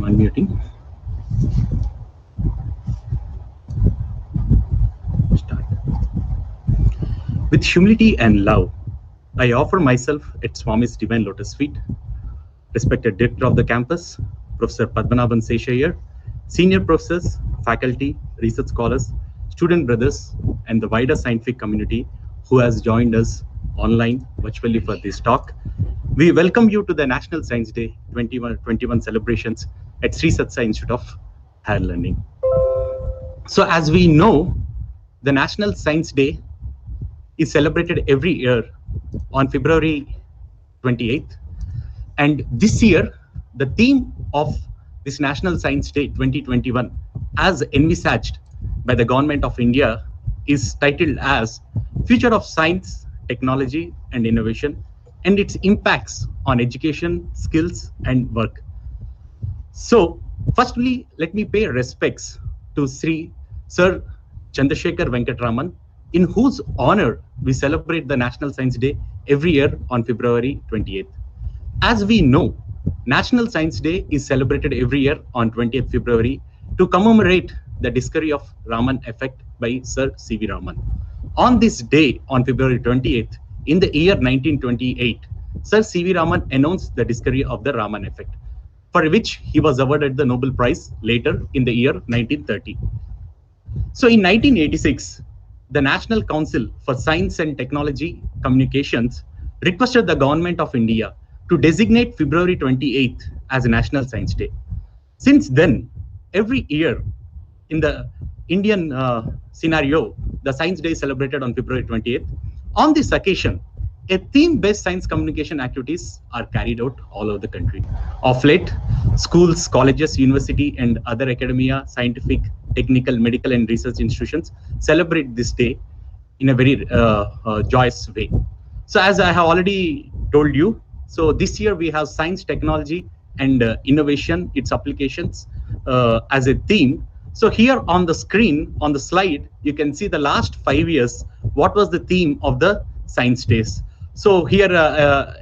unmuting. Start. With humility and love, I offer myself at Swami's Divine Lotus Feet. Respected Director of the campus, Professor Padmanabhan Seshaiyer, senior professors, faculty, research scholars, student brothers, and the wider scientific community who has joined us online virtually for this talk. We welcome you to the National Science Day 2021 celebrations at Sri Satsai Institute of Higher Learning. So as we know, the National Science Day is celebrated every year on February 28th. And this year, the theme of this National Science Day 2021, as envisaged by the Government of India, is titled as Future of Science, Technology and Innovation and its impacts on education, skills and work. So firstly, let me pay respects to Sir Chandrasekhar Venkatraman, in whose honor we celebrate the National Science Day every year on February 28th. As we know, National Science Day is celebrated every year on 20th February to commemorate the discovery of Raman effect by Sir C.V. Raman. On this day, on February 28th, in the year 1928, Sir C.V. Raman announced the discovery of the Raman effect, for which he was awarded the Nobel Prize later in the year 1930. So in 1986, the National Council for Science and Technology Communications requested the Government of India to designate February 28th as a National Science Day. Since then, every year in the Indian scenario, the Science Day is celebrated on February 28th. On this occasion, a theme-based science communication activities are carried out all over the country. Of late, schools, colleges, university, and other academia, scientific, technical, medical, and research institutions celebrate this day in a very joyous way. So as I have already told you, so this year we have science, technology, and innovation, its applications as a theme. So here on the screen, on the slide, you can see the last 5 years, what was the theme of the Science Days. So here,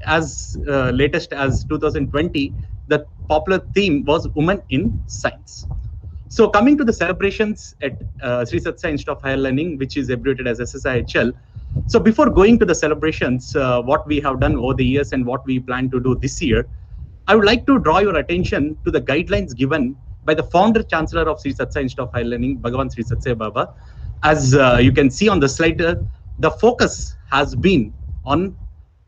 as latest as 2020, the popular theme was Women in Science. So coming to the celebrations at Sri Satsai Institute of Higher Learning, which is abbreviated as SSIHL. So before going to the celebrations, what we have done over the years and what we plan to do this year, I would like to draw your attention to the guidelines given by the founder chancellor of Sri Satsai Institute of Higher Learning, Bhagavan Sri Satsai Baba. As you can see on the slide, the focus has been on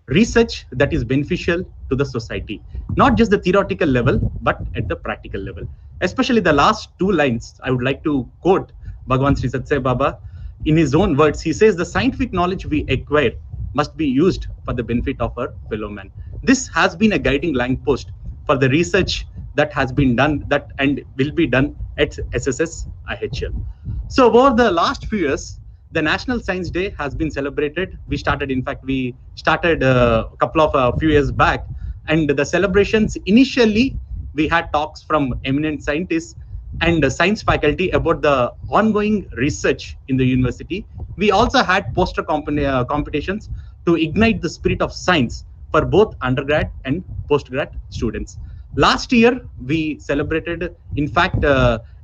research that is beneficial to the society, not just the theoretical level, but at the practical level. Especially the last two lines, I would like to quote Bhagavan Sri Satsai Baba. In his own words, he says, the scientific knowledge we acquire must be used for the benefit of our fellow man. This has been a guiding lamppost for the research that has been done and will be done at SSIHL. So over the last few years, the National Science Day has been celebrated. We started a couple of few years back, and the celebrations initially we had talks from eminent scientists and the science faculty about the ongoing research in the university. We also had poster competitions to ignite the spirit of science for both undergrad and postgrad students. Last year, we celebrated, in fact,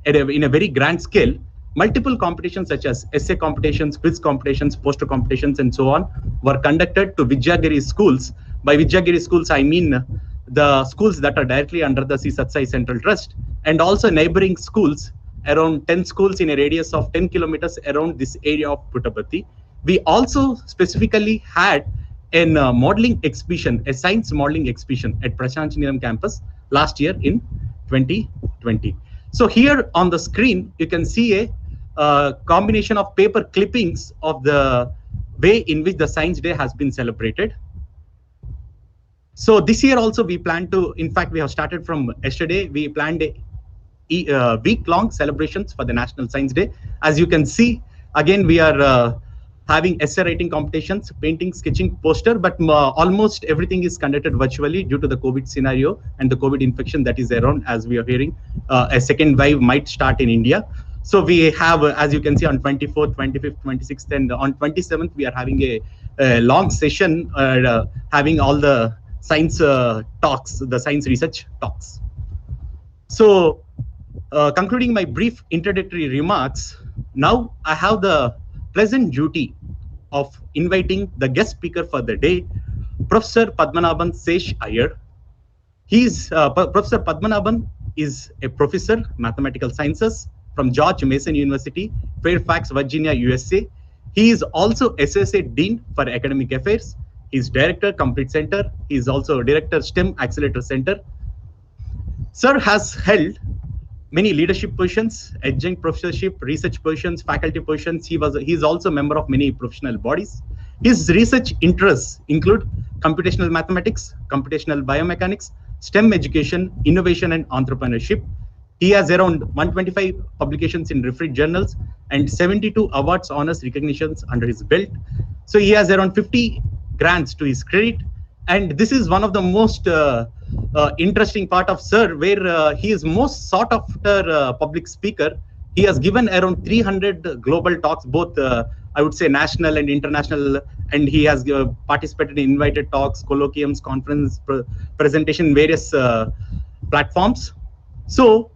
in a very grand scale, multiple competitions such as essay competitions, quiz competitions, poster competitions, and so on were conducted to Vidyagiri schools. By Vidyagiri schools, I mean the schools that are directly under the Sri Satsai Central Trust, and also neighboring schools, around 10 schools in a radius of 10 kilometers around this area of Puttaparthi. We also specifically had a modeling exhibition, a science modeling exhibition at Prashanthiniram campus last year in 2020. So here on the screen, you can see a combination of paper clippings of the way in which the Science Day has been celebrated. So this year also we plan to, in fact, we have started from yesterday, we planned a week-long celebrations for the National Science Day. As you can see, again, we are having essay writing competitions, painting, sketching, poster, but almost everything is conducted virtually due to the COVID scenario and the COVID infection that is around. As we are hearing, a second wave might start in India. So we have, as you can see, on 24th, 25th, 26th, and on 27th, we are having a long session, having all the science talks, the science research talks. So, concluding my brief introductory remarks, now I have the pleasant duty of inviting the guest speaker for the day, Professor Padmanabhan Seshaiyer. Professor Padmanabhan is a professor mathematical sciences from George Mason University, Fairfax, Virginia, USA. He is also Associate Dean for Academic Affairs. He is Director, Complete Center. He is also Director, STEM Accelerator Center. Sir has held many leadership positions, adjunct professorship, research positions, faculty positions. He is also a member of many professional bodies. His research interests include computational mathematics, computational biomechanics, STEM education, innovation, and entrepreneurship. He has around 125 publications in referred journals and 72 awards, honors, recognitions under his belt. So he has around 50 grants to his credit. And this is one of the most interesting part of Sir, where he is most sought after public speaker. He has given around 300 global talks, both I would say national and international, and he has participated in invited talks, colloquiums, conference, presentation in various platforms. So,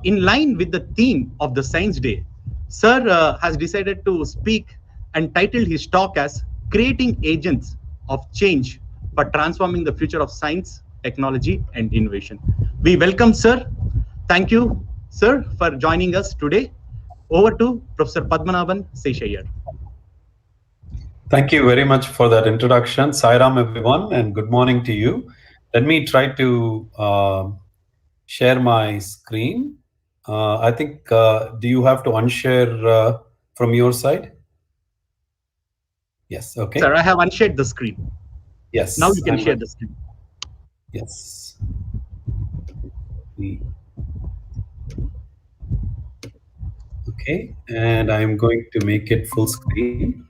in line with the theme of the Science Day, Sir has decided to speak and titled his talk as Creating Agents of Change for Transforming the Future of Science, Technology, and Innovation. We welcome Sir. Thank you, Sir, for joining us today. Over to Professor Padmanabhan Seshaiyer. Thank you very much for that introduction. Sairam, everyone, and good morning to you. Let me try to share my screen. I think, do you have to unshare from your side? Yes, okay. Sir, I have unshared the screen. Yes. Now you can share the screen. Yes. Okay, and I'm going to make it full screen.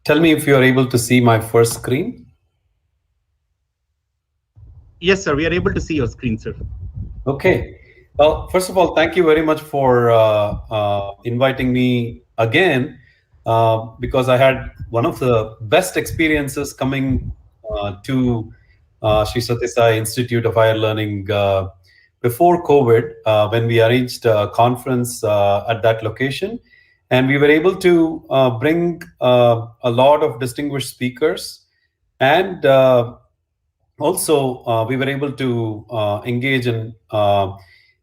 Tell me if you are able to see my first screen. Yes, sir, we are able to see your screen, sir. Okay. Well, first of all, thank you very much for inviting me again, because I had one of the best experiences coming to Sri Sathya Sai Institute of Higher Learning before COVID, when we arranged a conference at that location. And we were able to bring a lot of distinguished speakers, and also we were able to engage in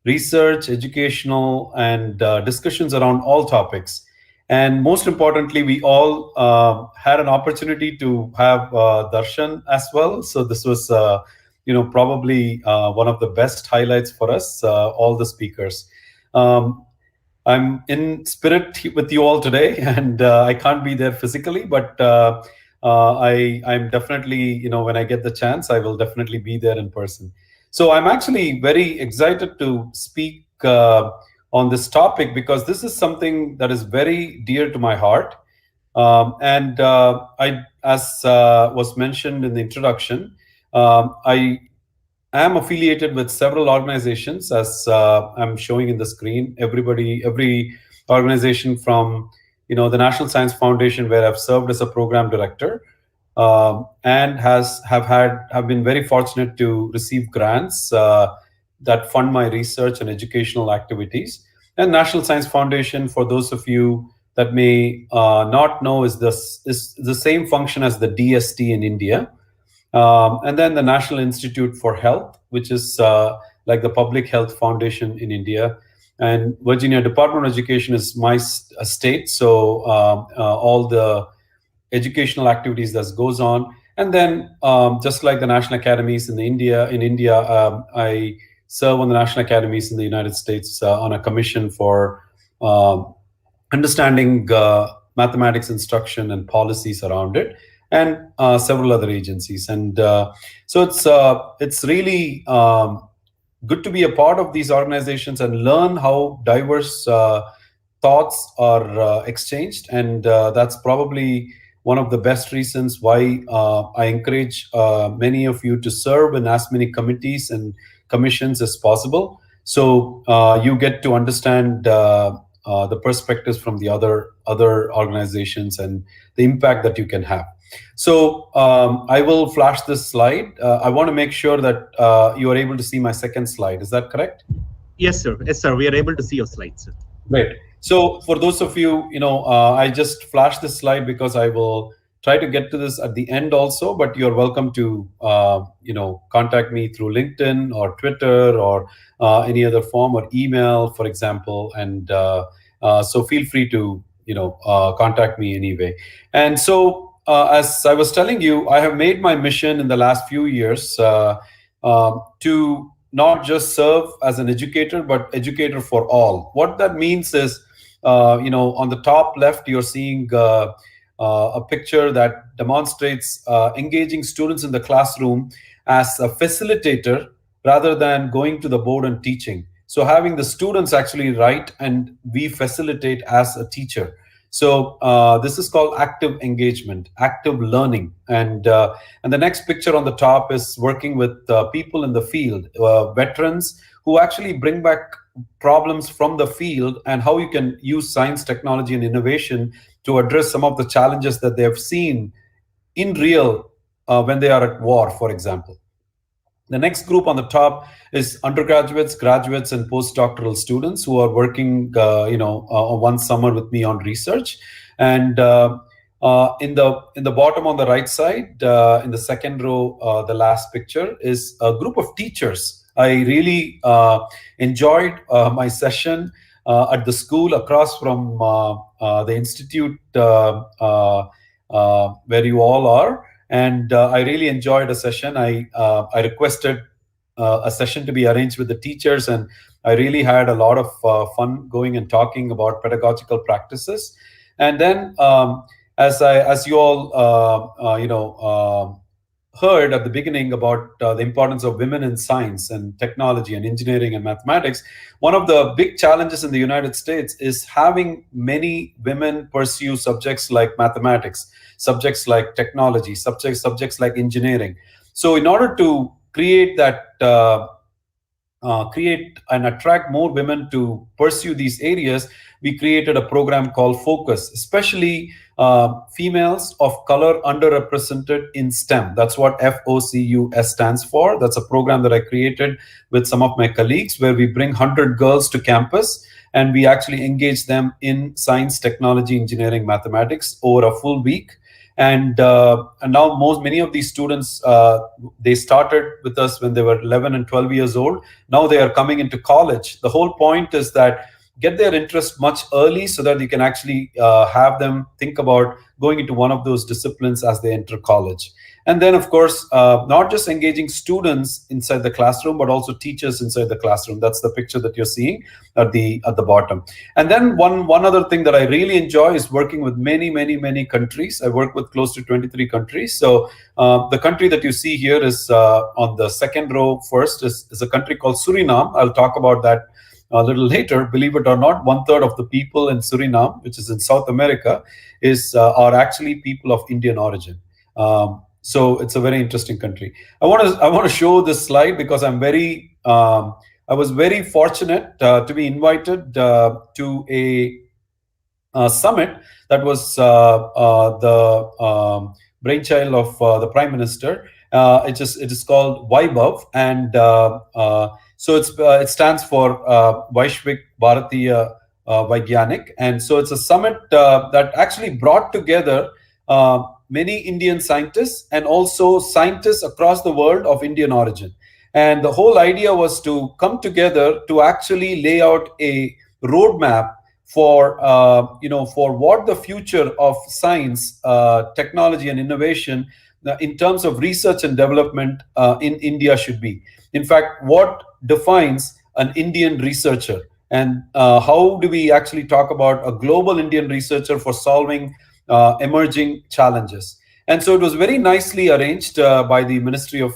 research, educational, and discussions around all topics. And most importantly, we all had an opportunity to have darshan as well. So this was, probably one of the best highlights for us, all the speakers. I'm in spirit with you all today, and I can't be there physically, but I'm definitely, when I get the chance, I will definitely be there in person. So I'm actually very excited to speak on this topic, because this is something that is very dear to my heart. And as was mentioned in the introduction, I am affiliated with several organizations, as I'm showing in the screen. Every organization from, the National Science Foundation, where I've served as a program director, and have been very fortunate to receive grants that fund my research and educational activities. And National Science Foundation, for those of you that may not know, is the same function as the DST in India. And then the National Institute for Health, which is like the Public Health Foundation in India. And Virginia Department of Education is my state, so all the educational activities that goes on. And then just like the national academies in India, I serve on the national academies in the United States on a commission for understanding mathematics instruction and policies around it, and several other agencies. And so it's really good to be a part of these organizations and learn how diverse thoughts are exchanged. And that's probably one of the best reasons why I encourage many of you to serve in as many committees and commissions as possible. So you get to understand the perspectives from the other organizations and the impact that you can have. So I will flash this slide. I want to make sure that you are able to see my second slide. Is that correct? Yes, sir. Yes, sir. We are able to see your slides, sir. Great. So for those of you, I just flashed this slide because I will try to get to this at the end also, but you're welcome to, contact me through LinkedIn or Twitter or any other form, or email, for example. And so feel free to, contact me anyway. And so as I was telling you, I have made my mission in the last few years to not just serve as an educator, but educator for all. What that means is, on the top left, you're seeing a picture that demonstrates engaging students in the classroom as a facilitator rather than going to the board and teaching. So having the students actually write and we facilitate as a teacher. So this is called active engagement, active learning. And the next picture on the top is working with people in the field, veterans who actually bring back problems from the field and how you can use science, technology, and innovation to address some of the challenges that they have seen in real when they are at war, for example. The next group on the top is undergraduates, graduates, and postdoctoral students who are working, one summer with me on research. And in the bottom on the right side, in the second row, the last picture is a group of teachers. I really enjoyed my session at the school across from the institute where you all are. And I really enjoyed a session. I requested a session to be arranged with the teachers, and I really had a lot of fun going and talking about pedagogical practices. And then, as you all heard at the beginning about the importance of women in science and technology and engineering and mathematics, one of the big challenges in the United States is having many women pursue subjects like mathematics, subjects like technology, subjects like engineering. So in order to create that, create and attract more women to pursue these areas, we created a program called Focus, especially females of color underrepresented in STEM. That's what FOCUS stands for. That's a program that I created with some of my colleagues, where we bring 100 girls to campus and we actually engage them in science, technology, engineering, mathematics over a full week. And now many of these students, they started with us when they were 11 and 12 years old. Now they are coming into college. The whole point is that get their interest much early so that you can actually have them think about going into one of those disciplines as they enter college. And then, of course, not just engaging students inside the classroom, but also teachers inside the classroom. That's the picture that you're seeing at the bottom. And then one other thing that I really enjoy is working with many countries. I work with close to 23 countries. So the country that you see here is on the second row first is a country called Suriname. I'll talk about that a little later. Believe it or not, 1/3 of the people in Suriname, which is in South America, are actually people of Indian origin. So it's a very interesting country. I want to show this slide because I was very fortunate to be invited to a summit that was the brainchild of the Prime Minister. It is called Vaibhav, and so it stands for Vaishvik Bharatiya Vaigyanik, and so it's a summit that actually brought together many Indian scientists and also scientists across the world of Indian origin. And the whole idea was to come together to actually lay out a roadmap for what the future of science, technology, and innovation in terms of research and development in India should be. In fact, what defines an Indian researcher, and how do we actually talk about a global Indian researcher for solving emerging challenges. And so it was very nicely arranged by the Ministry of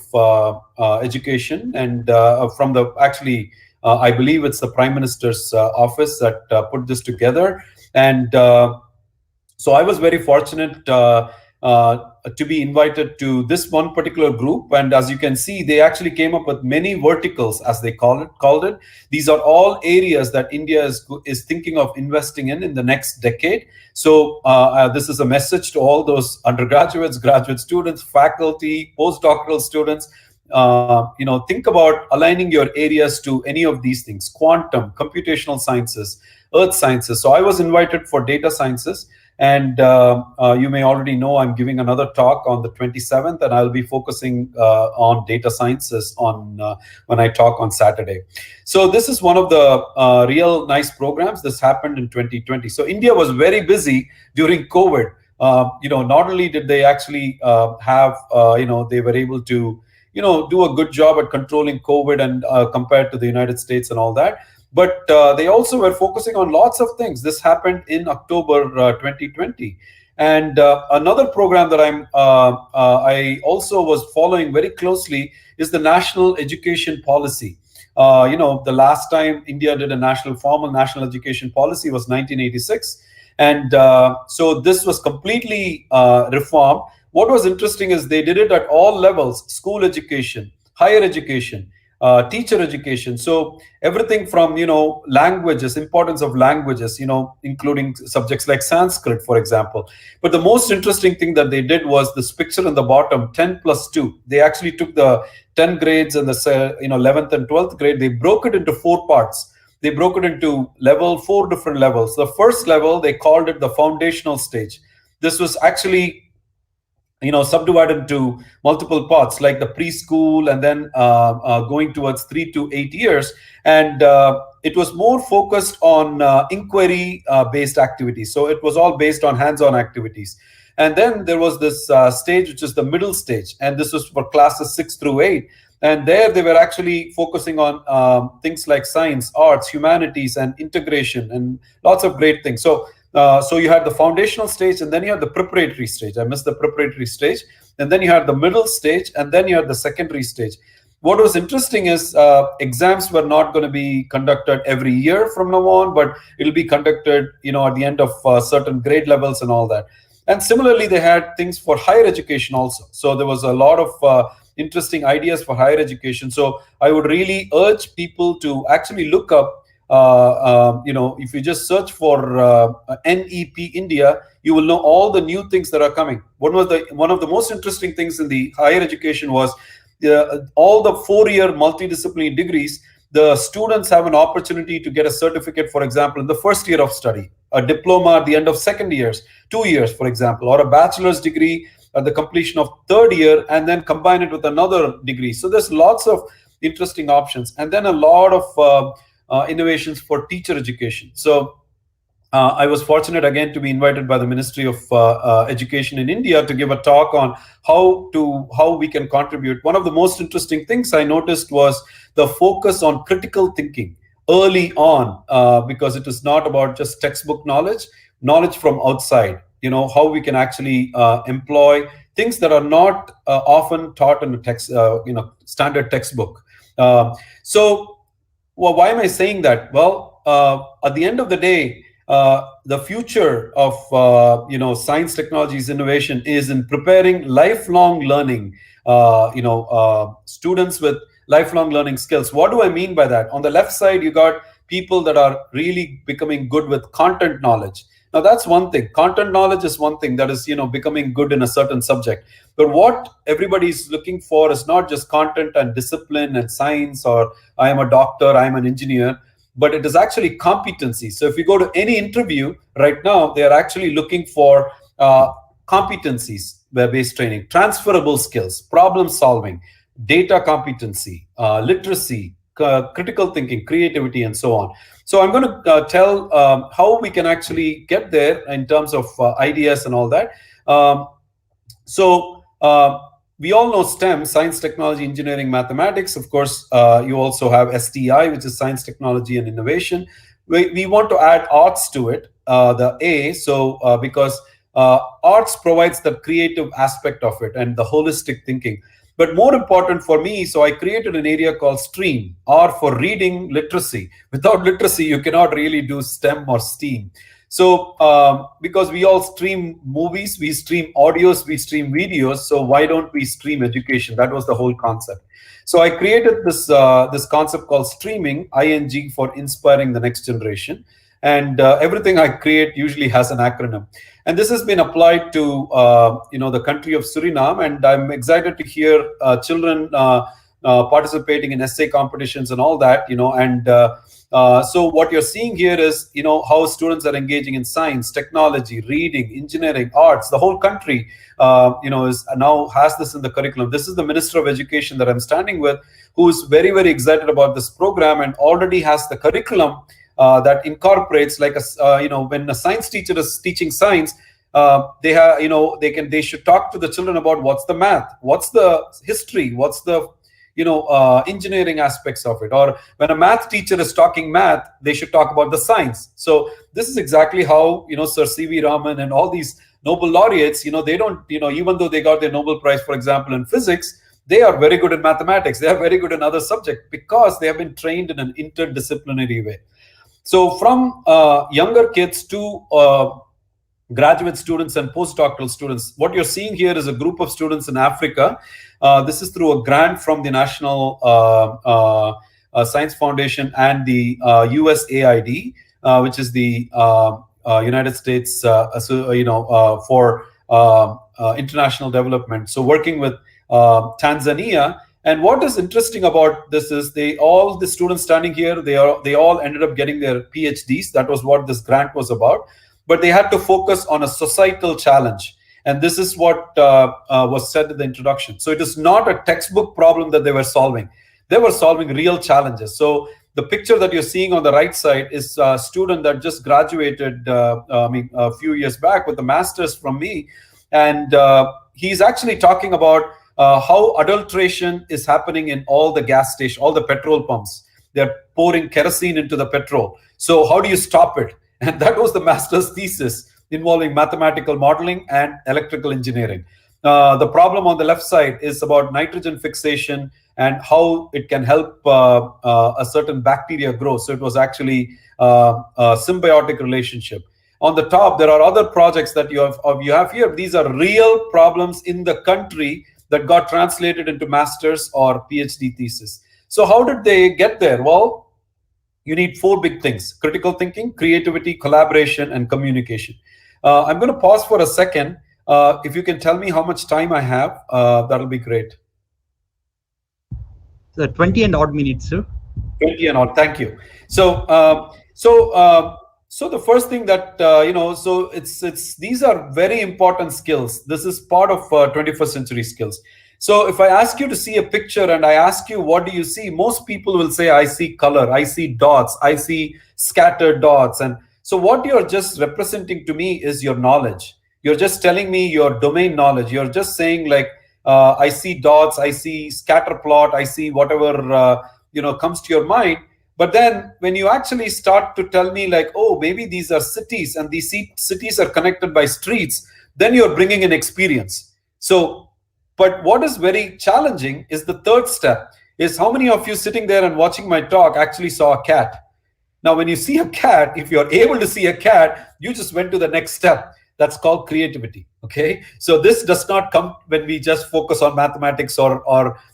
Education, and from the I believe it's the Prime Minister's office that put this together. And so I was very fortunate to be invited to this one particular group. And as you can see, they actually came up with many verticals, as they called it. These are all areas that India is thinking of investing in the next decade. So this is a message to all those undergraduates, graduate students, faculty, postdoctoral students. Think about aligning your areas to any of these things: quantum, computational sciences, earth sciences. So I was invited for data sciences, and you may already know I'm giving another talk on the 27th, and I'll be focusing on data sciences when I talk on Saturday. So this is one of the real nice programs. This happened in 2020. So India was very busy during COVID. Not only did they actually they were able to do a good job at controlling COVID and compared to the United States and all that. But they also were focusing on lots of things. This happened in October 2020. And another program that I also was following very closely is the national education policy. The last time India did a formal national education policy was 1986. And so this was completely reformed. What was interesting is they did it at all levels: school education, higher education, teacher education. So everything from, languages, importance of languages, including subjects like Sanskrit, for example. But the most interesting thing that they did was this picture in the bottom, 10 plus 2. They actually took the 10 grades and the 11th and 12th grade. They broke it into 4 parts. They broke it into 4 different levels. The first level, they called it the foundational stage. This was actually subdivided into multiple parts, like the preschool, and then going towards 3 to 8 years. And it was more focused on inquiry based activities. So it was all based on hands-on activities. And then there was this stage, which is the middle stage. And this was for classes 6 through 8. And there they were actually focusing on things like science, arts, humanities, and integration, and lots of great things. So you had the foundational stage, and then you had the preparatory stage. I missed the preparatory stage. And then you had the middle stage, and then you had the secondary stage. What was interesting is exams were not going to be conducted every year from now on, but it'll be conducted, at the end of certain grade levels and all that. And similarly, they had things for higher education also. So there was a lot of interesting ideas for higher education. So I would really urge people to actually look up. If you just search for NEP India, you will know all the new things that are coming. One of the most interesting things in the higher education was all the 4-year multidisciplinary degrees. The students have an opportunity to get a certificate, for example, in the first year of study, a diploma at the end of second years, 2 years, for example, or a bachelor's degree at the completion of third year, and then combine it with another degree. So there's lots of interesting options, and then a lot of innovations for teacher education. So I was fortunate again to be invited by the Ministry of Education in India to give a talk on how we can contribute. One of the most interesting things I noticed was the focus on critical thinking early on, because it is not about just textbook knowledge from outside. How we can actually employ things that are not often taught in a standard textbook. Well, why am I saying that? Well, at the end of the day, the future of science, technologies, innovation is in preparing lifelong learning. Students with lifelong learning skills. What do I mean by that? On the left side, you got people that are really becoming good with content knowledge. Now that's one thing. Content knowledge is one thing that is, becoming good in a certain subject. But what everybody's looking for is not just content and discipline and science, or I am a doctor, I am an engineer, but it is actually competency. So if you go to any interview right now, they are actually looking for competencies-based training, transferable skills, problem solving, data competency, literacy, critical thinking, creativity, and so on. So I'm going to tell how we can actually get there in terms of ideas and all that. We all know STEM, science, technology, engineering, mathematics. Of course, you also have STI, which is science, technology, and innovation. We want to add arts to it, the A, because arts provides the creative aspect of it and the holistic thinking. But more important for me, so I created an area called STREAM, R for reading literacy. Without literacy, you cannot really do STEM or STEAM. So because we all stream movies, we stream audios, we stream videos, so why don't we stream education? That was the whole concept. So I created this concept called streaming, ING, for inspiring the next generation. And everything I create usually has an acronym. And this has been applied to the country of Suriname. And I'm excited to hear children participating in essay competitions and all that. So what you're seeing here is how students are engaging in science, technology, reading, engineering, arts. The whole country is now has this in the curriculum. This is the Minister of Education that I'm standing with, who is very, very excited about this program and already has the curriculum that incorporates, like when a science teacher is teaching science, they should talk to the children about what's the math, what's the history, what's the engineering aspects of it. Or when a math teacher is talking math, they should talk about the science. So this is exactly how Sir C.V. Raman and all these Nobel laureates, they don't, even though they got their Nobel Prize, for example, in physics, they are very good in mathematics, they are very good in other subjects, because they have been trained in an interdisciplinary way. So from younger kids to graduate students and postdoctoral students, what you're seeing here is a group of students in Africa. This is through a grant from the National Science Foundation and the USAID, which is the United States for international development. So working with Tanzania. And what is interesting about this is all the students standing here, they all ended up getting their PhDs. That was what this grant was about. But they had to focus on a societal challenge. And this is what was said in the introduction. So it is not a textbook problem that they were solving. They were solving real challenges. So the picture that you're seeing on the right side is a student that just graduated a few years back with a master's from me. And he's actually talking about how adulteration is happening in all the gas stations, all the petrol pumps. They're pouring kerosene into the petrol. So how do you stop it? And that was the master's thesis, involving mathematical modeling and electrical engineering. The problem on the left side is about nitrogen fixation and how it can help a certain bacteria grow. So it was actually a symbiotic relationship. On the top, there are other projects that you have here. These are real problems in the country that got translated into master's or PhD thesis. So how did they get there? Well, you need 4 big things: critical thinking, creativity, collaboration, and communication. I'm going to pause for a second. If you can tell me how much time I have, that'll be great. 20 and odd minutes, sir. 20 and odd, thank you. So the first thing that, so these are very important skills. This is part of 21st century skills. So if I ask you to see a picture and I ask you, what do you see? Most people will say, I see color, I see dots, I see scattered dots. And so what you're just representing to me is your knowledge. You're just telling me your domain knowledge. You're just saying, like, I see dots, I see scatter plot, I see whatever, comes to your mind. But then when you actually start to tell me, like, oh, maybe these are cities and these cities are connected by streets, then you're bringing in experience. So, but what is very challenging is the third step, is how many of you sitting there and watching my talk actually saw a cat? Now, when you see a cat, if you're able to see a cat, you just went to the next step. That's called creativity. Okay. So this does not come when we just focus on mathematics or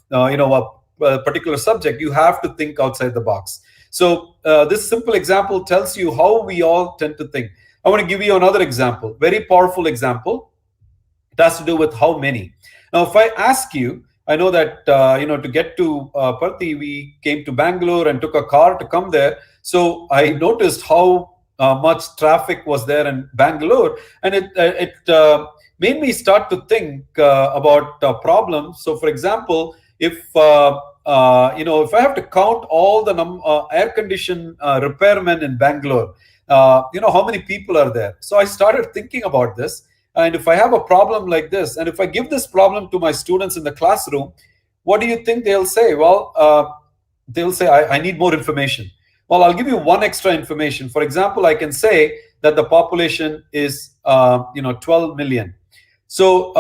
a particular subject. You have to think outside the box. So this simple example tells you how we all tend to think. I want to give you another example, very powerful example. It has to do with how many. Now, if I ask you, I know that, to get to Parthi, we came to Bangalore and took a car to come there. So I noticed how much traffic was there in Bangalore. And it made me start to think about problems. So, for example, if I have to count all the air-conditioned repairmen in Bangalore, how many people are there? So I started thinking about this. And if I have a problem like this, and if I give this problem to my students in the classroom, what do you think they'll say? Well, they'll say, I need more information. Well, I'll give you one extra information. For example, I can say that the population is 12 million. So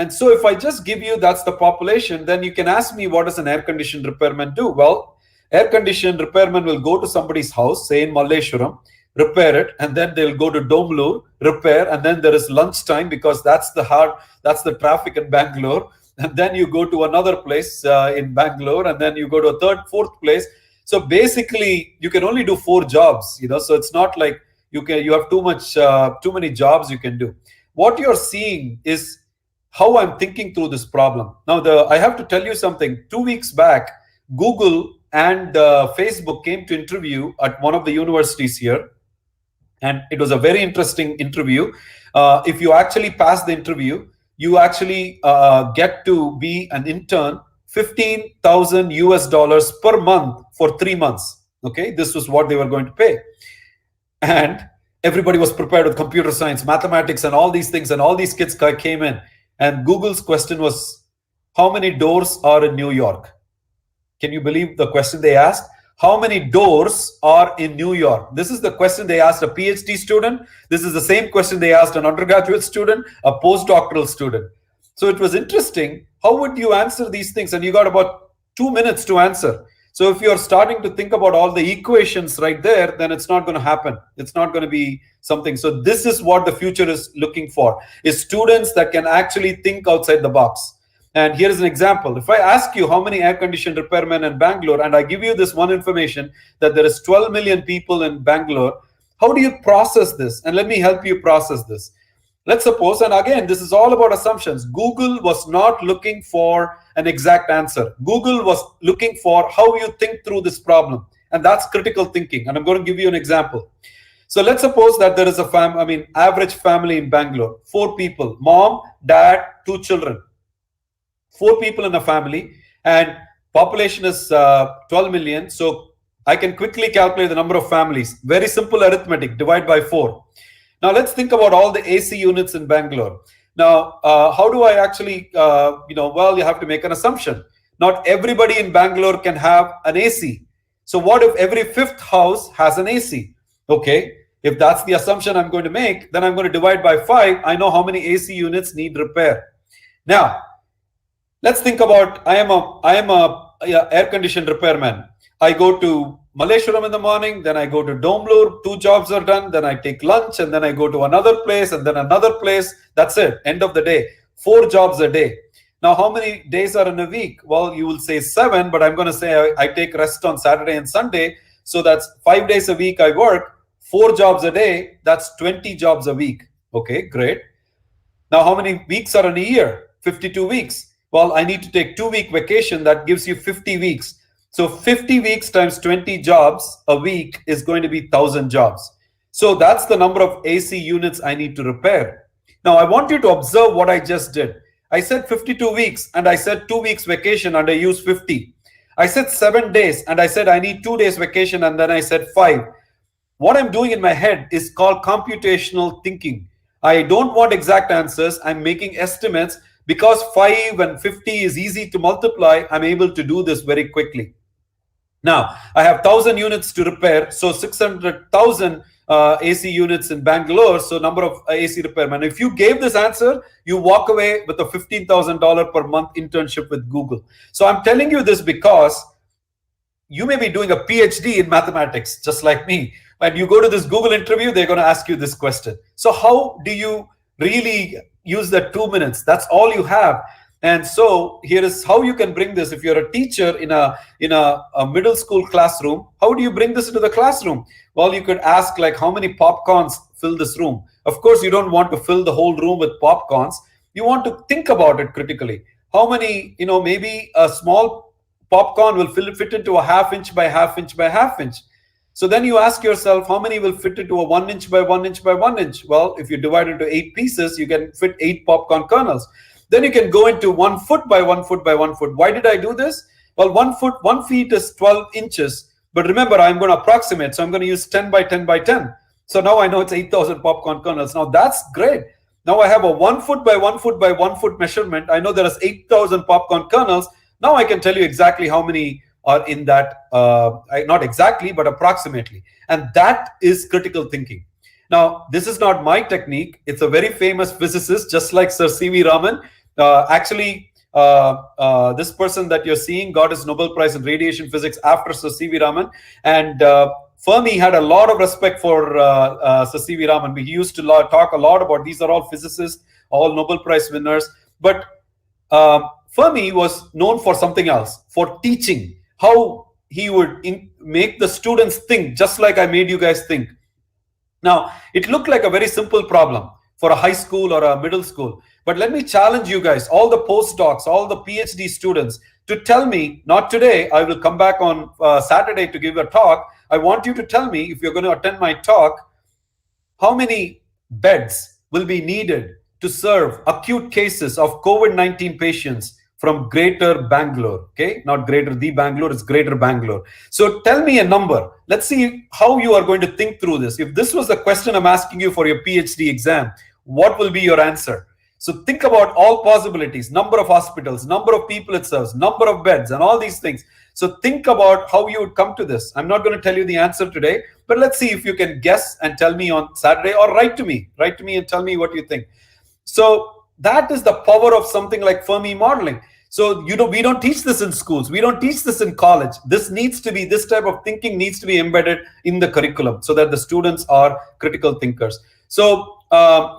so if I just give you that's the population, then you can ask me, what does an air-conditioned repairman do? Well, air-conditioned repairman will go to somebody's house, say in Malleshwaram, repair it, and then they'll go to Domlur, repair, and then there is lunchtime because that's the traffic in Bangalore. And then you go to another place in Bangalore, and then you go to a third, fourth place. So basically, you can only do 4 jobs, So it's not like you have too many jobs you can do. What you're seeing is how I'm thinking through this problem. Now, I have to tell you something. 2 weeks back, Google and Facebook came to interview at one of the universities here, and it was a very interesting interview. If you actually pass the interview, you actually get to be an intern, $15,000 per month for 3 months. Okay, this was what they were going to pay. And everybody was prepared with computer science, mathematics, and all these things. And all these kids came in. And Google's question was, how many doors are in New York? Can you believe the question they asked? How many doors are in New York? This is the question they asked a PhD student. This is the same question they asked an undergraduate student, a postdoctoral student. So it was interesting. How would you answer these things? And you got about 2 minutes to answer. So if you're starting to think about all the equations right there, then it's not going to happen. It's not going to be something. So this is what the future is looking for, is students that can actually think outside the box. And here's an example. If I ask you how many air-conditioned repairmen in Bangalore, and I give you this one information that there is 12 million people in Bangalore, how do you process this? And let me help you process this. Let's suppose, and again, this is all about assumptions. Google was not looking for an exact answer. Google was looking for how you think through this problem. And that's critical thinking. And I'm going to give you an example. So let's suppose that there is average family in Bangalore, 4 people, mom, dad, 2 children. 4 people in a family, and population is 12 million. So I can quickly calculate the number of families. Very simple arithmetic, divide by 4. Now let's think about all the AC units in Bangalore. Now, how do I actually, well, you have to make an assumption. Not everybody in Bangalore can have an AC. So what if every 5th house has an AC? Okay, if that's the assumption I'm going to make, then I'm going to divide by 5. I know how many AC units need repair. Now, let's think about, I am a air-conditioned repairman. I go to Malleshwaram in the morning, then I go to Domlur, 2 jobs are done, then I take lunch, and then I go to another place, and then another place. That's it, end of the day. 4 jobs a day. Now, how many days are in a week? Well, you will say 7, but I'm going to say I take rest on Saturday and Sunday. So that's 5 days a week I work, 4 jobs a day. That's 20 jobs a week. Okay, great. Now, how many weeks are in a year? 52 weeks. Well, I need to take 2-week vacation. That gives you 50 weeks. So 50 weeks times 20 jobs a week is going to be 1,000 jobs. So that's the number of AC units I need to repair. Now, I want you to observe what I just did. I said 52 weeks and I said 2 weeks vacation and I used 50. I said 7 days and I said I need 2 days vacation and then I said 5. What I'm doing in my head is called computational thinking. I don't want exact answers. I'm making estimates. Because 5 and 50 is easy to multiply, I'm able to do this very quickly. Now, I have 1,000 units to repair, so 600,000 AC units in Bangalore, so number of AC repairmen. If you gave this answer, you walk away with a $15,000 per month internship with Google. So I'm telling you this because you may be doing a PhD in mathematics, just like me. When you go to this Google interview, they're going to ask you this question. So how do you really use that 2 minutes? That's all you have. And so here is how you can bring this. If you're a teacher in a middle school classroom, how do you bring this into the classroom? Well, you could ask like, how many popcorns fill this room? Of course, you don't want to fill the whole room with popcorns. You want to think about it critically. How many, maybe a small popcorn will fit into a 1/2 inch by 1/2 inch by 1/2 inch. So then you ask yourself, how many will fit into a 1 inch by 1 inch by 1 inch? Well, if you divide into 8 pieces, you can fit 8 popcorn kernels. Then you can go into 1 foot by 1 foot by 1 foot. Why did I do this? Well, 1 feet is 12 inches. But remember, I'm going to approximate. So I'm going to use 10 by 10 by 10. So now I know it's 8,000 popcorn kernels. Now that's great. Now I have a 1 foot by 1 foot by 1 foot measurement. I know there is 8,000 popcorn kernels. Now I can tell you exactly how many are in that, not exactly, but approximately. And that is critical thinking. Now, this is not my technique. It's a very famous physicist, just like Sir C.V. Raman. This person that you're seeing got his Nobel Prize in radiation physics after Sir C.V. Raman. And Fermi had a lot of respect for Sir C.V. Raman. He used to talk a lot about, these are all physicists, all Nobel Prize winners. But Fermi was known for something else, for teaching, how he would make the students think just like I made you guys think. Now, it looked like a very simple problem for a high school or a middle school. But let me challenge you guys, all the postdocs, all the PhD students, to tell me, not today, I will come back on Saturday to give a talk. I want you to tell me, if you're going to attend my talk, how many beds will be needed to serve acute cases of COVID-19 patients from Greater Bangalore. Okay, not Greater the Bangalore, it's Greater Bangalore. So tell me a number. Let's see how you are going to think through this. If this was the question I'm asking you for your PhD exam, what will be your answer? So think about all possibilities, number of hospitals, number of people it serves, number of beds, and all these things. So think about how you would come to this. I'm not going to tell you the answer today, but let's see if you can guess and tell me on Saturday, or write to me and tell me what you think. So that is the power of something like Fermi modeling. So, we don't teach this in schools. We don't teach this in college. This type of thinking needs to be embedded in the curriculum so that the students are critical thinkers. So,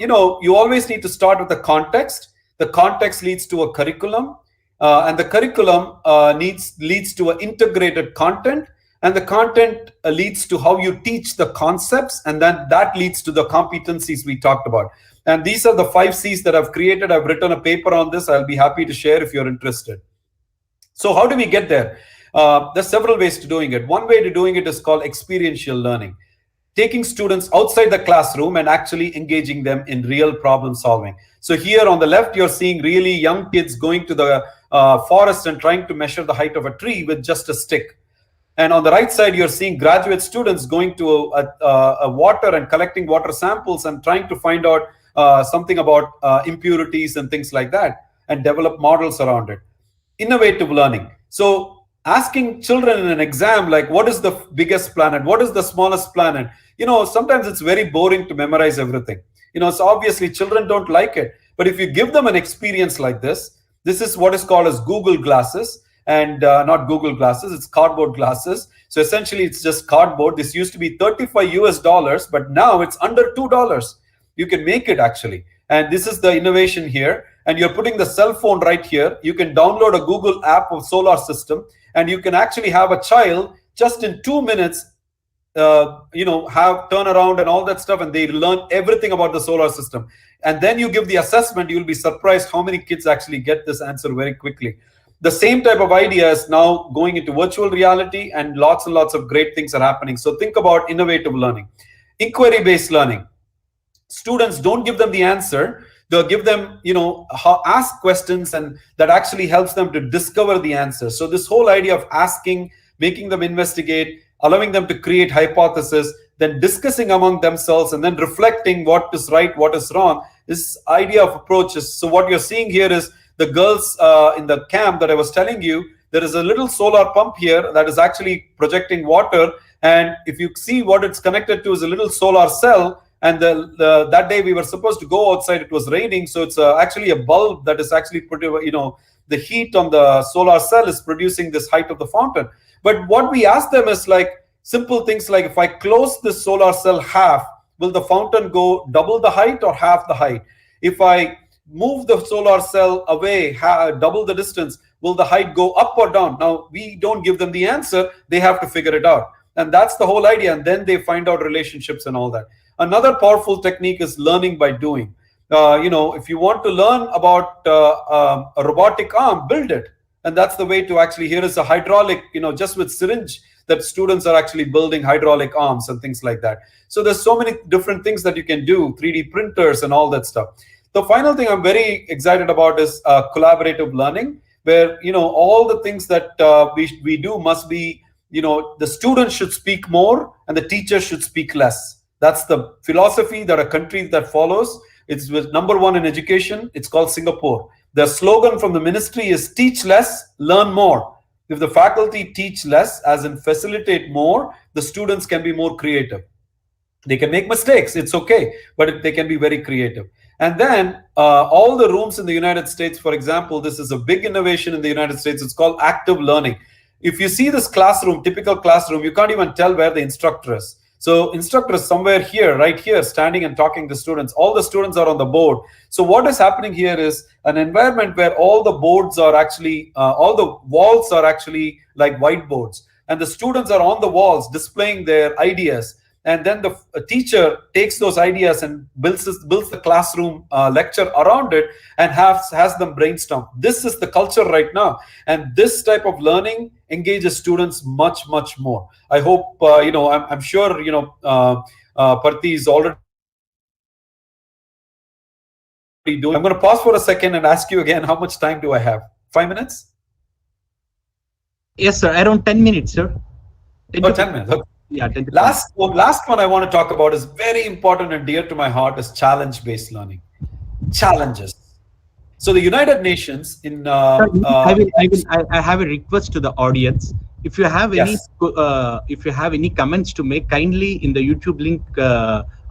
you always need to start with the context. The context leads to a curriculum, and the curriculum leads to an integrated content, and the content leads to how you teach the concepts, and then that leads to the competencies we talked about. And these are the 5 C's that I've created. I've written a paper on this. I'll be happy to share if you're interested. So how do we get there? There's several ways to doing it. One way to doing it is called experiential learning. Taking students outside the classroom and actually engaging them in real problem solving. So here on the left, you're seeing really young kids going to the forest and trying to measure the height of a tree with just a stick. And on the right side, you're seeing graduate students going to a water and collecting water samples and trying to find out something about impurities and things like that, and develop models around it. Innovative learning. So asking children in an exam, like, what is the biggest planet? What is the smallest planet? Sometimes it's very boring to memorize everything. So obviously children don't like it. But if you give them an experience like this is what is called as Google glasses, and not Google glasses, it's cardboard glasses. So essentially it's just cardboard. This used to be $35 US, but now it's under $2. You can make it actually. And this is the innovation here. And you're putting the cell phone right here. You can download a Google app of solar system, and you can actually have a child just in 2 minutes, have turn around and all that stuff, and they learn everything about the solar system. And then you give the assessment, you'll be surprised how many kids actually get this answer very quickly. The same type of idea is now going into virtual reality, and lots of great things are happening. So think about innovative learning. Inquiry-based learning. Students, don't give them the answer. They'll give them, ask questions, and that actually helps them to discover the answer. So this whole idea of asking, making them investigate, allowing them to create hypotheses, then discussing among themselves, and then reflecting what is right, what is wrong. This idea of approaches. So what you're seeing here is the girls in the camp that I was telling you, there is a little solar pump here that is actually projecting water. And if you see what it's connected to is a little solar cell. And that day we were supposed to go outside. It was raining. So it's actually a bulb that is actually, the heat on the solar cell is producing this height of the fountain. But what we asked them is like simple things like, if I close this solar cell half, will the fountain go double the height or half the height? If I move the solar cell away, double the distance, will the height go up or down? Now, we don't give them the answer. They have to figure it out. And that's the whole idea. And then they find out relationships and all that. Another powerful technique is learning by doing. If you want to learn about a robotic arm, build it. And that's the way to actually, here is a hydraulic, just with syringe, that students are actually building hydraulic arms and things like that. So there's so many different things that you can do, 3D printers and all that stuff. The final thing I'm very excited about is collaborative learning, where, all the things that we do must be, the students should speak more and the teachers should speak less. That's the philosophy that a country that follows. It's with number 1 in education. It's called Singapore. The slogan from the ministry is teach less, learn more. If the faculty teach less, as in facilitate more, the students can be more creative. They can make mistakes. It's okay, but they can be very creative. And then all the rooms in the United States, for example, this is a big innovation in the United States. It's called active learning. If you see this classroom, typical classroom, you can't even tell where the instructor is. So instructor is somewhere here, right here, standing and talking to students. All the students are on the board. So what is happening here is an environment where all the boards are actually, all the walls are actually like whiteboards. And the students are on the walls displaying their ideas. And then the teacher takes those ideas and builds the classroom lecture around it and has them brainstorm. This is the culture right now, and this type of learning engages students much more. I hope I'm sure Parthi is already doing. I'm going to pause for a second and ask you again, how much time do I have? 5 minutes? Yes, sir. Around 10 minutes, sir. 10 minutes. Okay. Yeah. Last one I want to talk about is very important and dear to my heart is challenge-based learning. Challenges. So the United Nations in I have a request to the audience. If you have yes. any comments to make, kindly in the YouTube link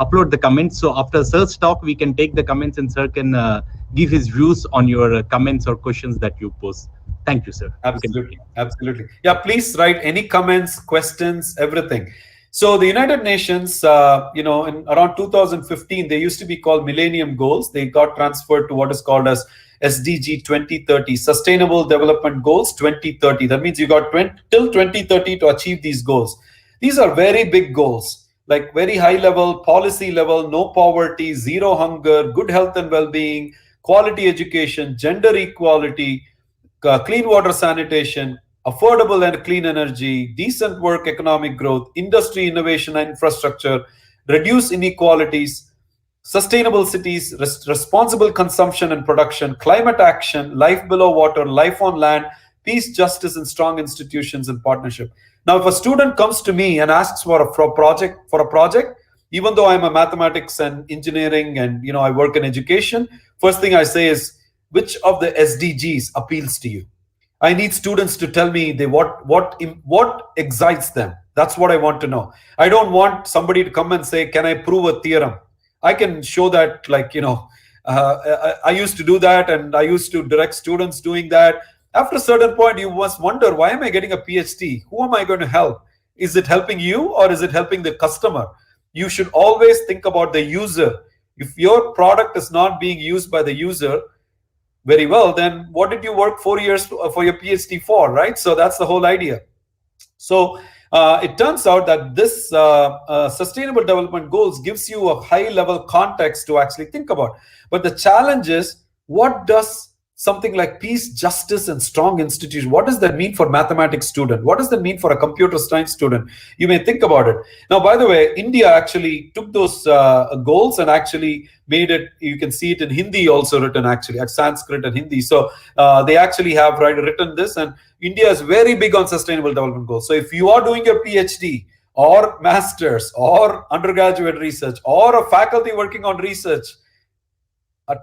upload the comments. So after Sir's talk, we can take the comments and Sir can give his views on your comments or questions that you post. Thank you, sir. Absolutely. Yeah, please write any comments, questions, everything. So the United Nations, in around 2015, they used to be called Millennium Goals. They got transferred to what is called as SDG 2030, Sustainable Development Goals 2030. That means you got till 2030 to achieve these goals. These are very big goals, like very high level, policy level, no poverty, zero hunger, good health and well-being, quality education, gender equality, clean water sanitation, affordable and clean energy, decent work, economic growth, industry innovation and infrastructure, reduce inequalities, sustainable cities, responsible consumption and production, climate action, life below water, life on land, peace, justice, and strong institutions and partnership. Now, if a student comes to me and asks for a project, even though I'm a mathematics and engineering and I work in education, first thing I say is, which of the SDGs appeals to you? I need students to tell me what excites them. That's what I want to know. I don't want somebody to come and say, can I prove a theorem? I can show that, I used to do that, and I used to direct students doing that. After a certain point, you must wonder, why am I getting a PhD? Who am I going to help? Is it helping you or is it helping the customer? You should always think about the user. If your product is not being used by the user very well, then what did you work 4 years for your PhD for, right? So that's the whole idea. So it turns out that this sustainable development goals gives you a high level context to actually think about. But the challenge is, what does something like peace, justice, and strong institutions, what does that mean for mathematics student? What does that mean for a computer science student? You may think about it. Now, by the way, India actually took those goals and actually made it, you can see it in Hindi also written actually, at Sanskrit and Hindi. So they actually have written this, and India is very big on sustainable development goals. So if you are doing your PhD or master's or undergraduate research or a faculty working on research,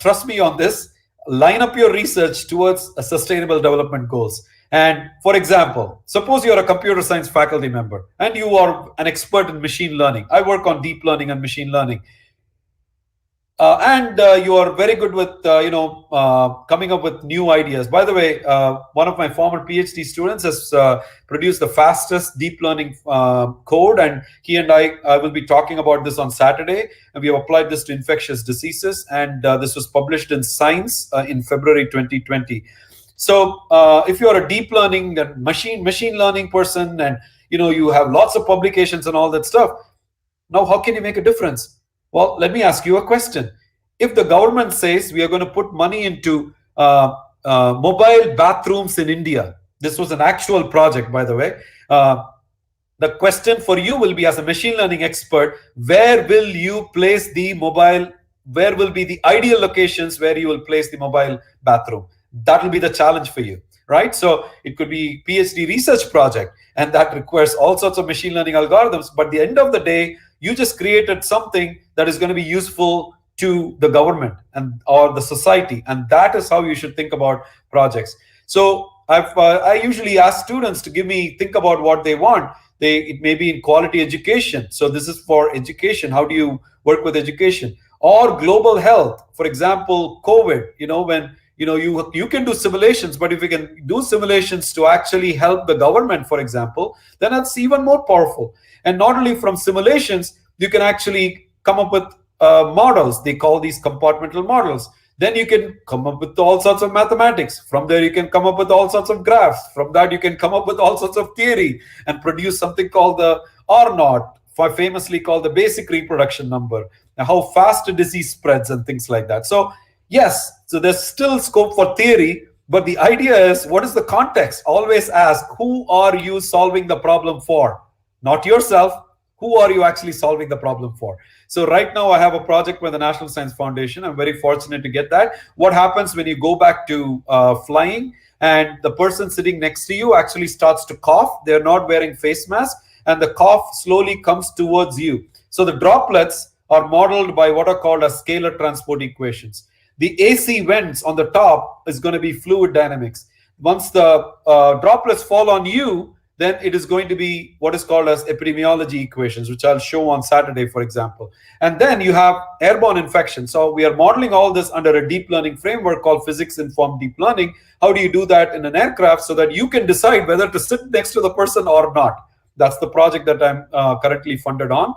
trust me on this, line up your research towards a sustainable development goals. And for example, suppose you're a computer science faculty member and you are an expert in machine learning. I work on deep learning and machine learning. And you are very good with coming up with new ideas. By the way, one of my former PhD students has produced the fastest deep learning code, and he and I will be talking about this on Saturday. And we have applied this to infectious diseases, and this was published in Science in February 2020. So if you are a deep learning and machine learning person, and you have lots of publications and all that stuff, now how can you make a difference? Well, let me ask you a question. If the government says we are going to put money into mobile bathrooms in India, this was an actual project, by the way. The question for you will be, as a machine learning expert, where will you place the mobile? Where will be the ideal locations where you will place the mobile bathroom? That will be the challenge for you, right? So it could be PhD research project, and that requires all sorts of machine learning algorithms. But at the end of the day, you just created something that is going to be useful to the government or the society, and that is how you should think about projects. So I usually ask students to think about what they want. It may be in quality education. So this is for education. How do you work with education? Or global health? For example, COVID. When You can do simulations, but if you can do simulations to actually help the government, for example, then that's even more powerful. And not only from simulations, you can actually come up with models. They call these compartmental models. Then you can come up with all sorts of mathematics. From there, you can come up with all sorts of graphs. From that, you can come up with all sorts of theory and produce something called the R naught, famously called the basic reproduction number, and how fast a disease spreads and things like that. So yes, so there's still scope for theory, but the idea is, what is the context? Always ask, who are you solving the problem for? Not yourself. Who are you actually solving the problem for? So right now I have a project with the National Science Foundation. I'm very fortunate to get that. What happens when you go back to flying and the person sitting next to you actually starts to cough? They're not wearing face masks, and the cough slowly comes towards you. So the droplets are modeled by what are called as scalar transport equations. The AC vents on the top is going to be fluid dynamics. Once the droplets fall on you, then it is going to be what is called as epidemiology equations, which I'll show on Saturday, for example. And then you have airborne infection. So we are modeling all this under a deep learning framework called physics-informed deep learning. How do you do that in an aircraft so that you can decide whether to sit next to the person or not? That's the project that I'm currently funded on.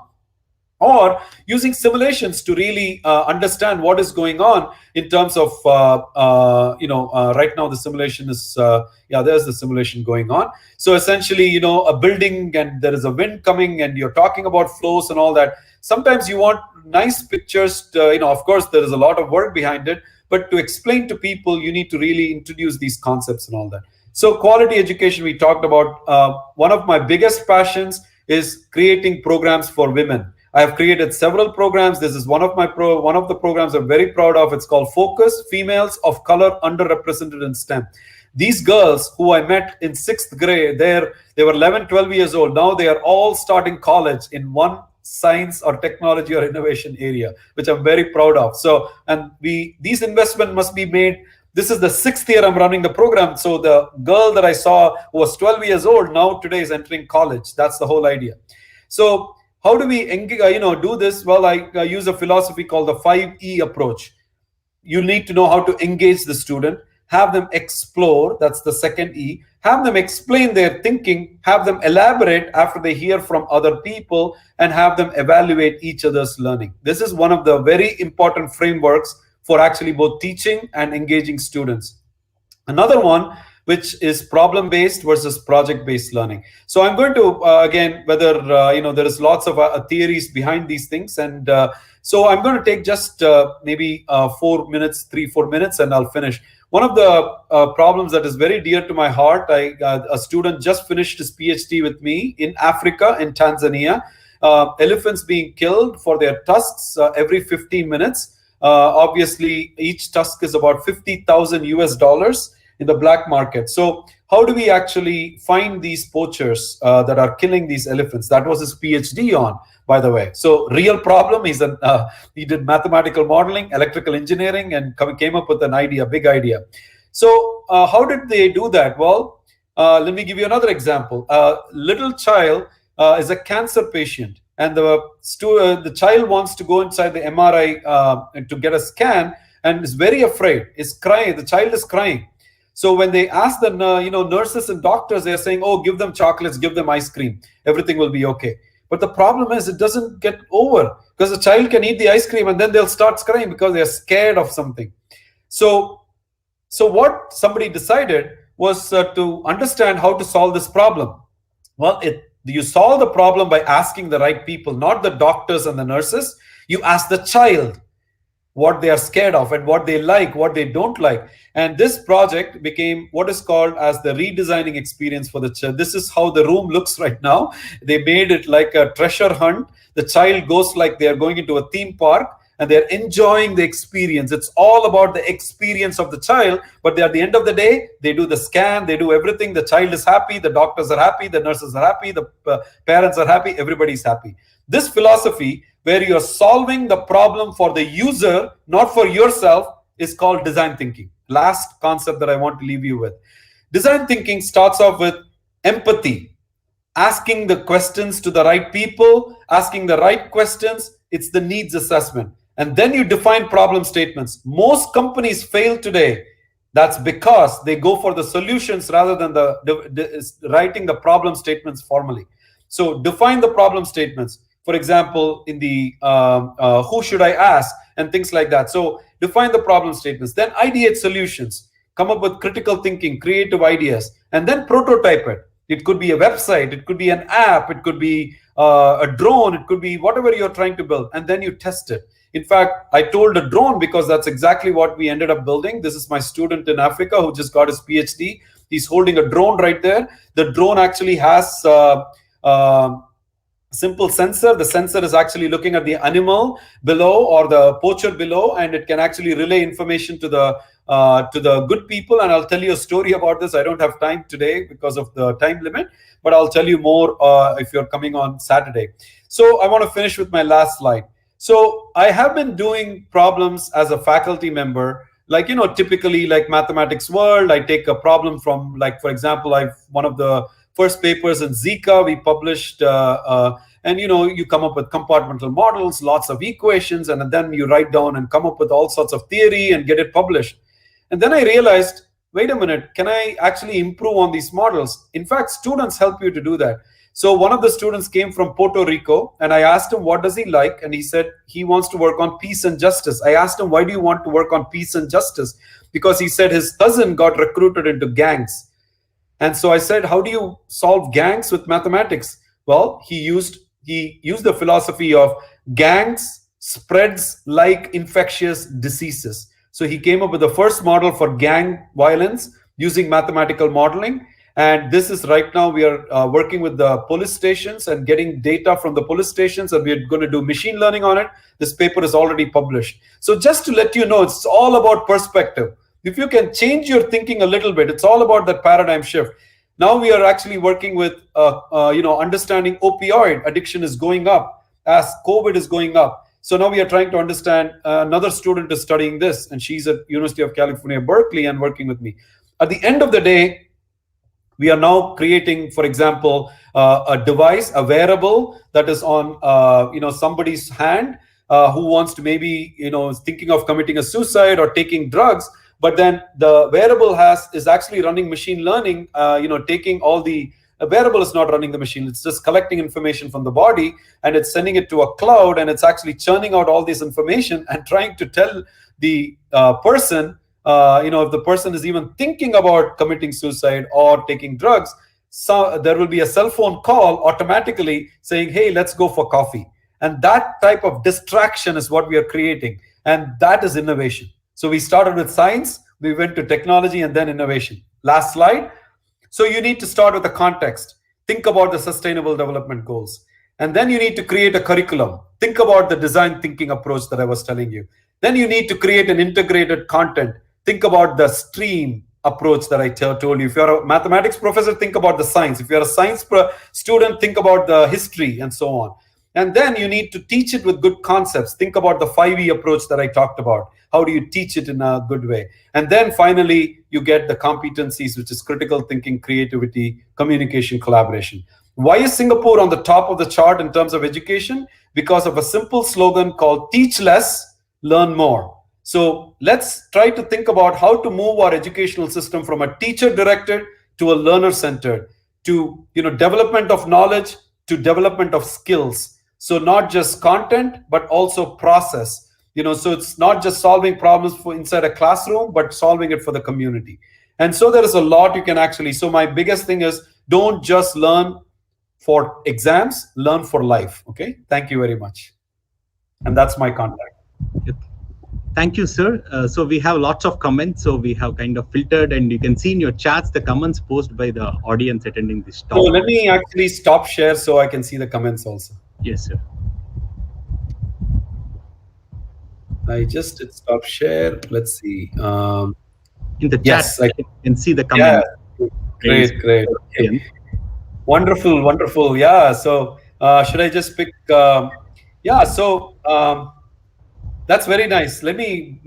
Or using simulations to really understand what is going on in terms of, right now the simulation is, there's the simulation going on. So essentially, a building and there is a wind coming and you're talking about flows and all that. Sometimes you want nice pictures to, of course, there is a lot of work behind it, but to explain to people, you need to really introduce these concepts and all that. So quality education, we talked about. One of my biggest passions is creating programs for women. I have created several programs. This is one of the programs I'm very proud of. It's called Focus, Females of Color Underrepresented in STEM. These girls who I met in 6th grade, they were 11, 12 years old. Now they are all starting college in one science or technology or innovation area, which I'm very proud of. So, and these investments must be made. This is the 6th year I'm running the program. So the girl that I saw who was 12 years old, now today is entering college. That's the whole idea. So how do we do this? Well, I use a philosophy called the 5E approach. You need to know how to engage the student, have them explore, that's the second E, have them explain their thinking, have them elaborate after they hear from other people, and have them evaluate each other's learning. This is one of the very important frameworks for actually both teaching and engaging students. Another one, which is problem-based versus project-based learning. So I'm going to, again, whether, there is lots of theories behind these things. And so I'm going to take just maybe 4 minutes, 3-4 minutes, and I'll finish. One of the problems that is very dear to my heart, a student just finished his PhD with me in Africa, in Tanzania. Elephants being killed for their tusks every 15 minutes. Obviously, each tusk is about $50,000 US in the black market. So how do we actually find these poachers that are killing these elephants? That was his PhD on, by the way. So real problem, he did mathematical modeling, electrical engineering, and came up with an idea, big idea. So how did they do that? Well, let me give you another example. A little child is a cancer patient, and the child wants to go inside the MRI to get a scan, and is very afraid, is crying, the child is crying. So when they ask the nurses and doctors, they're saying, oh, give them chocolates, give them ice cream, everything will be okay. But the problem is it doesn't get over, because the child can eat the ice cream and then they'll start crying because they're scared of something. So what somebody decided was to understand how to solve this problem. Well, you solve the problem by asking the right people, not the doctors and the nurses. You ask the child what they are scared of and what they like, what they don't like. And this project became what is called as the redesigning experience for the child. This is how the room looks right now. They made it like a treasure hunt. The child goes like they're going into a theme park and they're enjoying the experience. It's all about the experience of the child, but at the end of the day, they do the scan, they do everything. The child is happy, the doctors are happy, the nurses are happy, the parents are happy, everybody's happy. This philosophy, where you're solving the problem for the user, not for yourself, is called design thinking. Last concept that I want to leave you with. Design thinking starts off with empathy, asking the questions to the right people, asking the right questions. It's the needs assessment. And then you define problem statements. Most companies fail today That's because they go for the solutions rather than writing the problem statements formally. So define the problem statements. For example, in the who should I ask and things like that. So define the problem statements, then ideate solutions, come up with critical thinking, creative ideas, and then prototype it. It could be a website, it could be an app, it could be a drone, it could be whatever you're trying to build, and then you test it. In fact, I told a drone because that's exactly what we ended up building. This is my student in Africa who just got his PhD. He's holding a drone right there. The drone actually has simple sensor. The sensor is actually looking at the animal below or the poacher below, and it can actually relay information to the good people. And I'll tell you a story about this. I don't have time today because of the time limit, but I'll tell you more if you're coming on Saturday. So I want to finish with my last slide. So I have been doing problems as a faculty member, like, typically like mathematics world. I take a problem from, like, for example, one of the first papers in Zika we published, and you come up with compartmental models, lots of equations, and then you write down and come up with all sorts of theory and get it published. And then I realized, wait a minute, can I actually improve on these models? In fact, students help you to do that. So one of the students came from Puerto Rico, and I asked him, what does he like? And he said he wants to work on peace and justice. I asked him, why do you want to work on peace and justice? Because he said his cousin got recruited into gangs. And so I said, how do you solve gangs with mathematics? Well, he used the philosophy of gangs spreads like infectious diseases. So he came up with the first model for gang violence using mathematical modeling. And this is right now we are working with the police stations and getting data from the police stations, and we're going to do machine learning on it. This paper is already published. So just to let you know, it's all about perspective. If you can change your thinking a little bit, it's all about that paradigm shift. Now we are actually working with, understanding opioid addiction is going up as COVID is going up. So now we are trying to understand. Another student is studying this, and she's at University of California, Berkeley, and working with me. At the end of the day, we are now creating, for example, a device, a wearable that is on, somebody's hand who wants to maybe, thinking of committing a suicide or taking drugs. But then the wearable is actually running machine learning, taking all the wearable is not running the machine. It's just collecting information from the body, and it's sending it to a cloud, and it's actually churning out all this information and trying to tell the person, if the person is even thinking about committing suicide or taking drugs, so there will be a cell phone call automatically saying, hey, let's go for coffee. And that type of distraction is what we are creating. And that is innovation. So we started with science, we went to technology, and then innovation. Last slide. So you need to start with the context. Think about the Sustainable Development Goals. And then you need to create a curriculum. Think about the design thinking approach that I was telling you. Then you need to create an integrated content. Think about the stream approach that I told you. If you're a mathematics professor, think about the science. If you're a science student, think about the history and so on. And then you need to teach it with good concepts. Think about the 5E approach that I talked about. How do you teach it in a good way? And then finally, you get the competencies, which is critical thinking, creativity, communication, collaboration. Why is Singapore on the top of the chart in terms of education? Because of a simple slogan called teach less, learn more. So let's try to think about how to move our educational system from a teacher-directed to a learner-centered, to development of knowledge, to development of skills. So not just content, but also process. So it's not just solving problems for inside a classroom, but solving it for the community. And so there is a lot you can actually. So my biggest thing is, don't just learn for exams, learn for life. Okay. Thank you very much. And that's my contact. Thank you, sir. So we have lots of comments. So we have kind of filtered, and you can see in your chats the comments posted by the audience attending this talk. So let me actually stop share so I can see the comments also. Yes, sir. I just did stop share. Let's see. In the chat, I can see the comments. Yeah. Great. Okay. Wonderful. Yeah. So should I just pick? That's very nice. Let me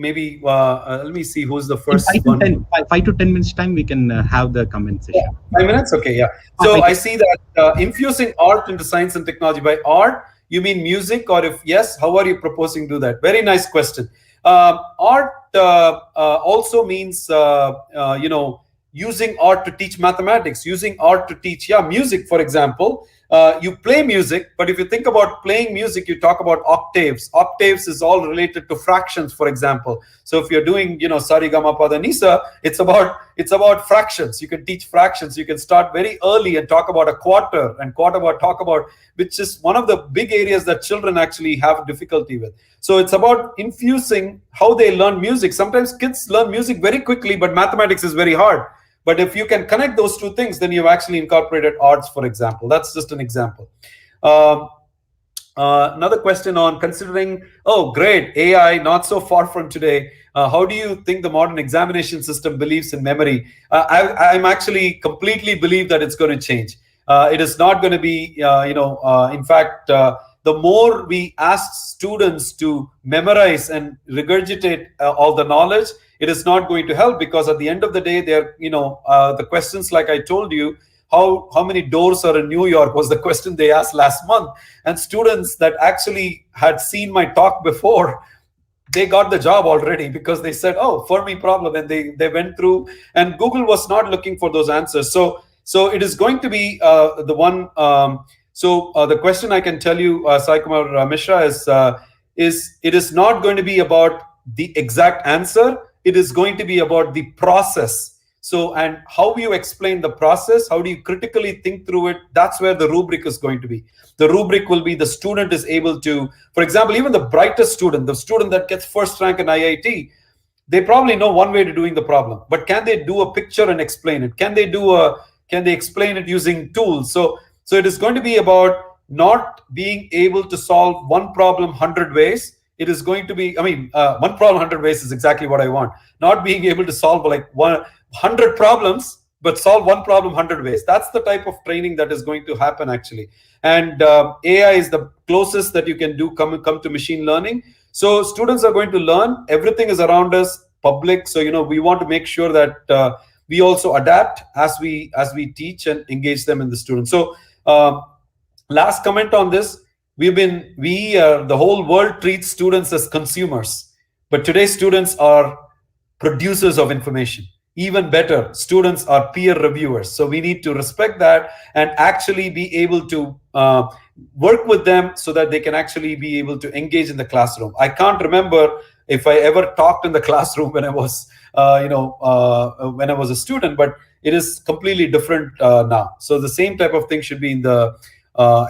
see who's the first one. 5 to 10 minutes time, we can have the comment session. Yeah, 5 minutes? Okay, yeah. So I see that infusing art into science and technology. By art, you mean music, or if yes, how are you proposing to do that? Very nice question. Art also means using art to teach mathematics, using art to teach music, for example. You play music, but if you think about playing music, you talk about octaves. Octaves is all related to fractions, for example. So if you're doing, sari gama pada nisa, it's about fractions. You can teach fractions. You can start very early and talk about a quarter, and talk about, which is one of the big areas that children actually have difficulty with. So it's about infusing how they learn music. Sometimes kids learn music very quickly, but mathematics is very hard. But if you can connect those two things, then you've actually incorporated arts, for example. That's just an example. Another question on considering, great, AI, not so far from today. How do you think the modern examination system believes in memory? I'm actually completely believe that it's going to change. It is not going to be, in fact, the more we ask students to memorize and regurgitate all the knowledge, it is not going to help, because at the end of the day, they're, the questions, like I told you, how many doors are in New York was the question they asked last month. And students that actually had seen my talk before, they got the job already, because they said, Fermi problem, and they went through, and Google was not looking for those answers. So it is going to be the one. The question I can tell you, Sai Kumar Mishra, is it is not going to be about the exact answer. It is going to be about the process. So, and how you explain the process, how do you critically think through it? That's where the rubric is going to be. The rubric will be the student is able to, for example, even the brightest student, the student that gets first rank in IIT, they probably know one way to doing the problem, but can they do a picture and explain it? Can they explain it using tools? So it is going to be about not being able to solve one problem 100 ways. It is going to be, one problem 100 ways is exactly what I want. Not being able to solve like 100 problems, but solve one problem 100 ways. That's the type of training that is going to happen, actually. And AI is the closest that you can do come to machine learning. So students are going to learn. Everything is around us, public. So, we want to make sure that we also adapt as we teach and engage them in the students. So last comment on this. The whole world treats students as consumers, but today's students are producers of information. Even better, students are peer reviewers. So we need to respect that and actually be able to work with them so that they can actually be able to engage in the classroom. I can't remember if I ever talked in the classroom when I was, when I was a student, but it is completely different now. So the same type of thing should be in the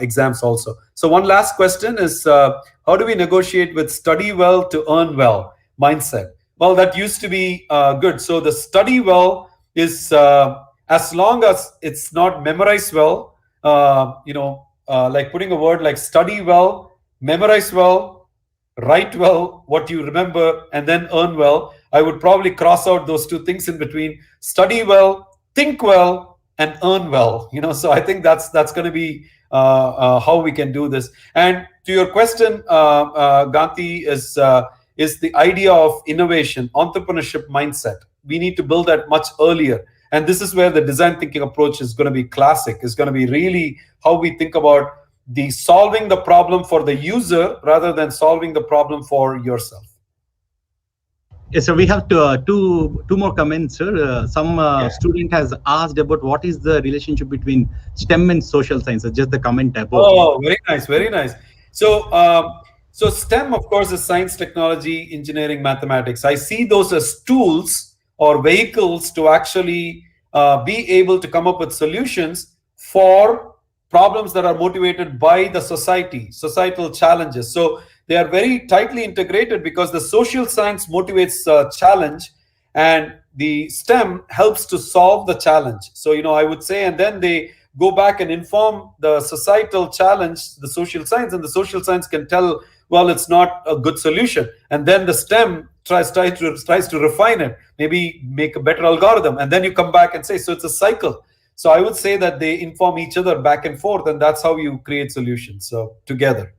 exams also. So one last question is, how do we negotiate with study well to earn well mindset? Well, that used to be good. So the study well is as long as it's not memorized well, like putting a word like study well, memorize well, write well, what you remember, and then earn well. I would probably cross out those two things in between: study well, think well, and earn well. So I think that's going to be how we can do this. And to your question, Ganti, is the idea of innovation, entrepreneurship mindset. We need to build that much earlier. And this is where the design thinking approach is going to be classic. It's going to be really how we think about the solving the problem for the user rather than solving the problem for yourself. Yes, sir. We have two more comments, sir. Some student has asked about what is the relationship between STEM and social sciences. Just the comment above. Oh, very nice, very nice. So STEM, of course, is science, technology, engineering, mathematics. I see those as tools or vehicles to actually be able to come up with solutions for problems that are motivated by the societal challenges. So they are very tightly integrated because the social science motivates challenge and the STEM helps to solve the challenge. So, I would say, and then they go back and inform the societal challenge, the social science, and the social science can tell, well, it's not a good solution. And then the STEM tries to refine it, maybe make a better algorithm. And then you come back and say, so it's a cycle. So I would say that they inform each other back and forth, and that's how you create solutions. So together.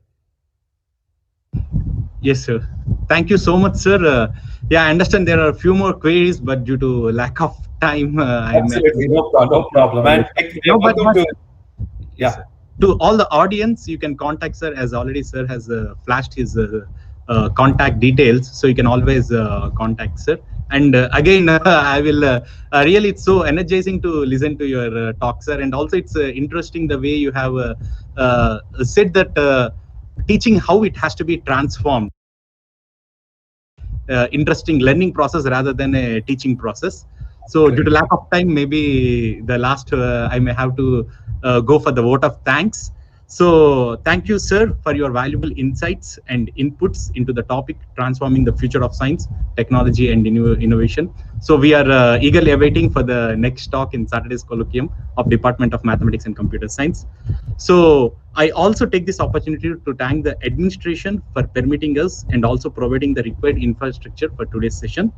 Yes, sir. Thank you so much, sir. I understand there are a few more queries, but due to lack of time, absolutely no problem. And to all the audience, you can contact sir, as already sir has flashed his contact details, so you can always contact sir. And again, I will really, it's so energizing to listen to your talk, sir. And also it's interesting the way you have said that teaching, how it has to be transformed, interesting learning process rather than a teaching process. So due to lack of time, maybe the last I may have to go for the vote of thanks. So thank you, sir, for your valuable insights and inputs into the topic, transforming the future of science, technology, and innovation. So we are eagerly awaiting for the next talk in Saturday's colloquium of Department of Mathematics and Computer Science. So I also take this opportunity to thank the administration for permitting us and also providing the required infrastructure for today's session.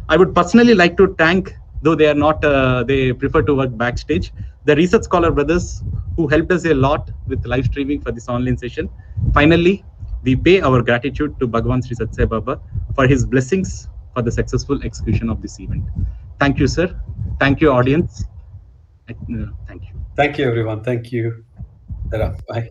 I would personally like to thank, though they are not, they prefer to work backstage, the Research Scholar brothers who helped us a lot with live streaming for this online session. Finally, we pay our gratitude to Bhagwan Sri Sathya Baba for his blessings for the successful execution of this event. Thank you, sir. Thank you, audience. Thank you. Thank you, everyone. Thank you. Bye.